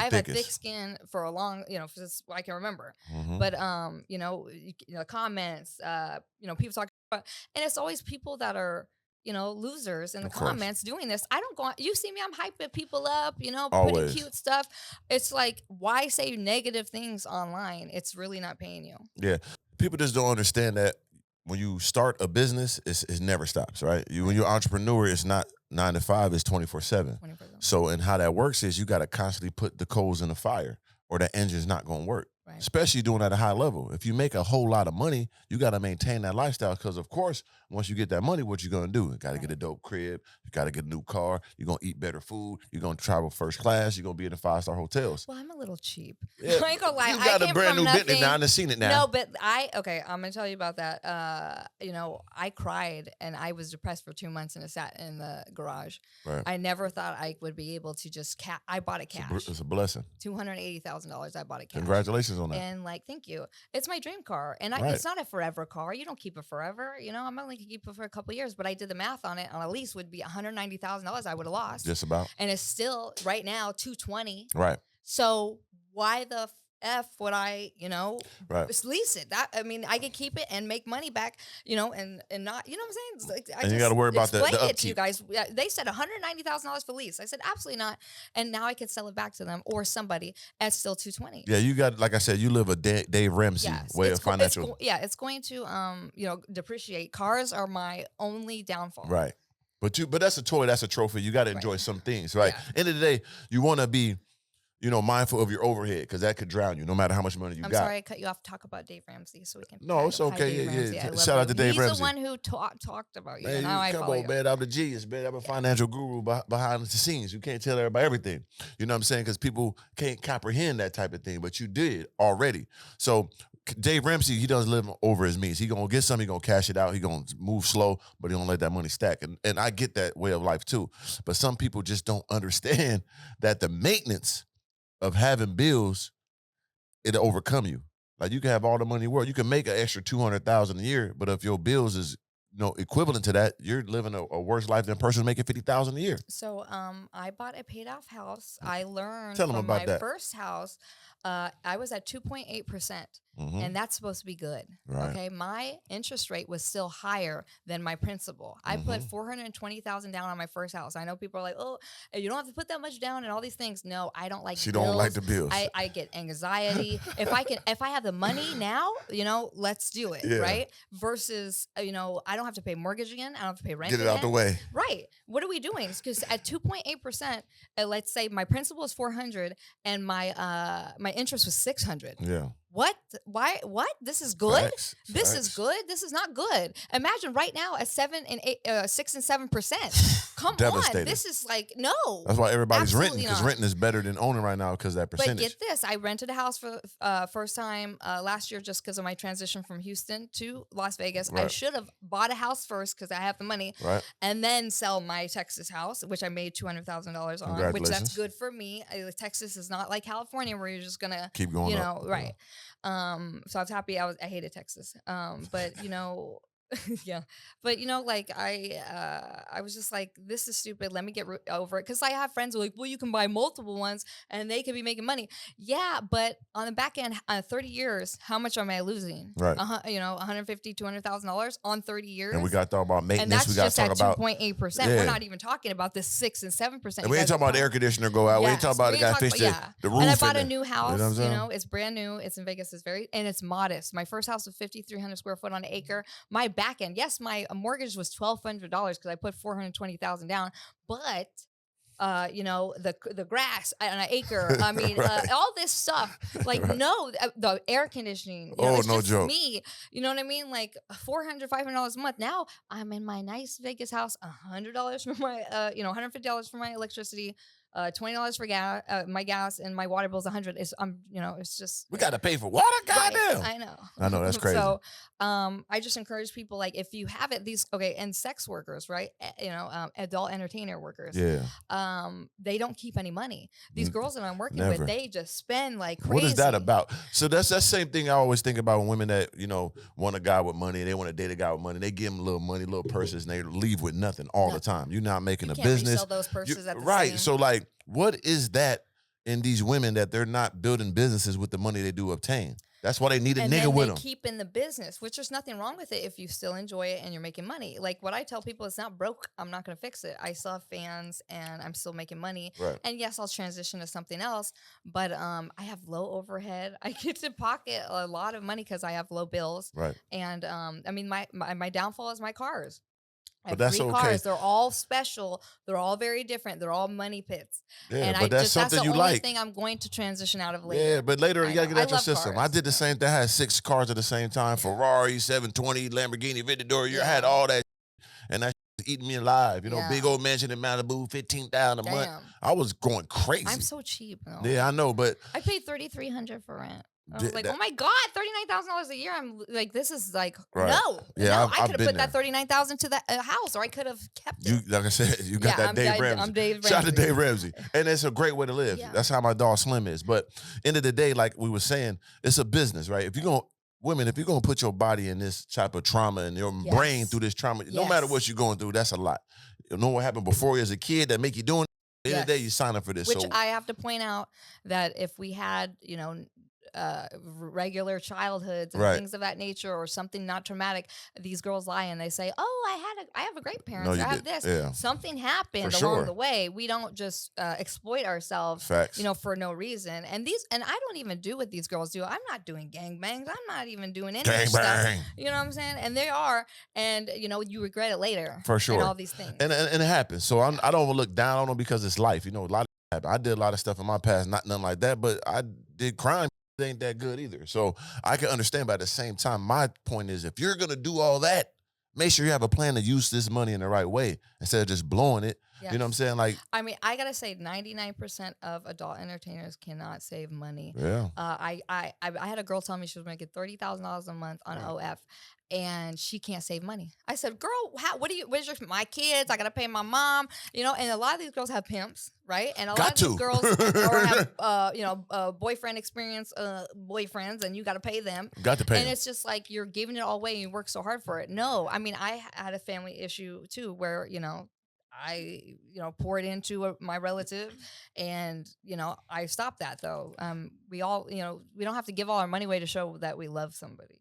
I've had thick skin for a long, since I can remember. But comments, people talk about, and it's always people that are losers in the comments doing this. I don't go on, you see me, I'm hyping people up, putting cute stuff. It's like, why say negative things online? It's really not paying you. Yeah. People just don't understand that when you start a business, it never stops, right? When you're an entrepreneur, it's not 9 to 5, it's 24/7. So, and how that works is you got to constantly put the coals in the fire or the engine's not going to work. Right. Especially doing at a high level. If you make a whole lot of money, you got to maintain that lifestyle because, of course, once you get that money, what you going to do? You got to get a dope crib. You got to get a new car. You're going to eat better food. You're going to travel first class. You're going to be in the 5-star hotels. Well, I'm a little cheap. Yeah. I ain't going to lie. You got a brand new Bentley now. I've seen it now. No, but I'm going to tell you about that. I cried and I was depressed for 2 months and it sat in the garage. Right. I never thought I would be able to just I bought it cash. It's a blessing. $280,000. I bought it cash. Congratulations on that. And thank you. It's my dream car. And it's not a forever car. You don't keep it forever. I'm only going to keep it for a couple of years. But I did the math on it. On a lease would be $190,000 I would have lost. Just about. And it's still, right now, $220,000. Right. So why the F would I, just lease it? I could keep it and make money back, and not, what I'm saying? It's like, and you got to worry about the upkeep. To you guys. They said $190,000 for lease. I said, absolutely not. And now I can sell it back to them or somebody at still $220,000. Yeah, you got, like I said, you live a Dave Ramsey way of financial. It's going to, depreciate. Cars are my only downfall. Right. But that's a toy, that's a trophy. You got to enjoy some things, right? End of the day, you want to be, mindful of your overhead because that could drown you no matter how much money you got. I'm sorry I cut you off to talk about Dave Ramsey so we can. No, it's okay. Yeah. Shout out to Dave Ramsey. He's the one who talked about you. Man, now I follow you. Man, I'm the genius, man. I'm a financial guru behind the scenes. You can't tell everybody everything. You know what I'm saying? Because people can't comprehend that type of thing, but you did already. So Dave Ramsey, he doesn't live over his means. He gonna get something, he gonna cash it out, he gonna move slow, but he don't let that money stack. And I get that way of life too. But some people just don't understand that the maintenance of having bills, it'll overcome you. Like you can have all the money in the world. You can make an extra $200,000 a year, but if your bills is equivalent to that, you're living a worse life than a person making $50,000 a year. So I bought a paid off house. I learned from my first house, I was at 2.8%. And that's supposed to be good. Right. Okay. My interest rate was still higher than my principal. I put $420,000 down on my first house. I know people are like, oh, you don't have to put that much down and all these things. No, I don't like She don't like the bills. I get anxiety. if I have the money now, let's do it. Yeah. Right. Versus, I don't have to pay mortgage again. I don't have to pay rent. Get it out the way. Right. What are we doing? Because at 2.8%, let's say my principal is $400 and my interest was $600. Yeah. What? Why? What? This is good. This is good. This is not good. Imagine right now at 6 and 7%. Come on, this is like no. That's why everybody's renting because renting is better than owning right now because that percentage. But get this, I rented a house for first time last year just because of my transition from Houston to Las Vegas. Right. I should have bought a house first because I have the money, and then sell my Texas house, which I made $200,000 on, which that's good for me. Texas is not like California where you're just gonna keep going, right. So I was happy. I hated Texas. But yeah. But I was just like, this is stupid. Let me get over it. Cause I have friends who are like, well, you can buy multiple ones and they could be making money. Yeah. But on the back end, 30 years, how much am I losing? Right. $150,000, $200,000 on 30 years. And we got to talk about maintenance. And that's we got just to talk at about 2.8%. Yeah. We're not even talking about this 6 and 7%. And we ain't talking about the air conditioner go out. Yes. We ain't talking about the guy fixed the roof. And I bought a new house, it's brand new. It's in Vegas. And it's modest. My first house was 5,300 square foot on an acre. My back end, yes, my mortgage was $1,200 because I put $420,000 down, but the grass on an acre. I mean, all this stuff. Like, no, the air conditioning. It's no just joke. Me, you know what I mean? Like $400, $500 a month. Now I'm in my nice Vegas house. $100 for my, $150 for my electricity. $20 for gas, my gas, and my water bill's $100. It's just we gotta pay for water. Goddamn, I know. That's crazy. So, I just encourage people, like, if you have it, and sex workers, right? Adult entertainer workers. Yeah. They don't keep any money. These girls that I'm working with, they just spend like crazy. What is that about? So that's that same thing I always think about when women that want a guy with money, they want to date a guy with money. They give him a little money, little purses, and they leave with nothing all the time. You're not making a business. Resell those purses at the right. same. So like, what is that in these women that they're not building businesses with the money they do obtain. That's why they need a And nigga then with they them. keep in the business, which there's nothing wrong with it if you still enjoy it and you're making money. Like what I tell people, it's not broke. I'm not going to fix it. I still have fans and I'm still making money. Right. And yes, I'll transition to something else, but I have low overhead. I get to pocket a lot of money because I have low bills. Right. And I mean, my downfall is my cars. I But have that's 3 okay. cars. They're all special. They're all very different. They're all money pits. Yeah, And but that's that's something the you only like. thing I'm going to transition out of later. Yeah, but later I you gotta know. get I out your love system. I cars, did the same thing. I had 6 cars at the same time: Ferrari, 720, Lamborghini Aventador. I had Yeah. all that, and that eating me alive. You know, big Yeah. old mansion in Malibu, 15,000 a month. Damn. I was going crazy. I'm so cheap though. Yeah, I know, but I paid $3,300 for rent. I was like, that- oh my God, $39,000 a year. I'm like, this is like, Right. no. Yeah, no, I've I could have been put there. that $39,000 to that house, or I could have kept you, it. like I said, you got that Dave Ramsey. I'm Dave Ramsey. Shout out to Dave Ramsey. And it's a great way to live. Yeah. That's how my dog Slim is. But end of the day, like we were saying, it's a business, right? If you're going to, women, if you're going to put your body in this type of trauma and your brain through this trauma, no matter what you're going through, that's a lot. You know what happened before you as a kid that make you doing it? At the end of the day, you sign up for this. Which I have to point out that if we had, you know, regular childhoods and things of that nature, or something not traumatic, these girls lie and they say, "Oh, I have a great parents. I have this." Yeah. Something happened along the way. We don't just exploit ourselves, you know, for no reason. And I don't even do what these girls do. I'm not doing gangbangs. I'm not even doing any Gang stuff. bang. You know what I'm saying? And they are, and you know, you regret it later. For sure. And all these things. And it happens. So I don't look down on them because it's life. You know, a lot of happen. I did a lot of stuff in my past, not nothing like that, but I did crime. It ain't that good either. So I can understand, but at the same time, my point is, if you're gonna do all that, make sure you have a plan to use this money in the right way instead of just blowing it. Yes. You know what I'm saying? Like, I mean, I gotta say, 99% of adult entertainers cannot save money. yeah. I had a girl tell me she was making $30,000 a month on OF, and she can't save money. I said, "Girl, where's my kids? I gotta pay my mom, you know." And a lot of these girls have pimps, right? And a lot of these girls or have, you know, boyfriend experience boyfriends, and you got to pay them. Got to pay. And it's just like you're giving it all away, and you work so hard for it. No, I mean, I had a family issue too, where you know, I, you know, poured into my relative, and you know, I stopped that though. We all, you know, we don't have to give all our money away to show that we love somebody.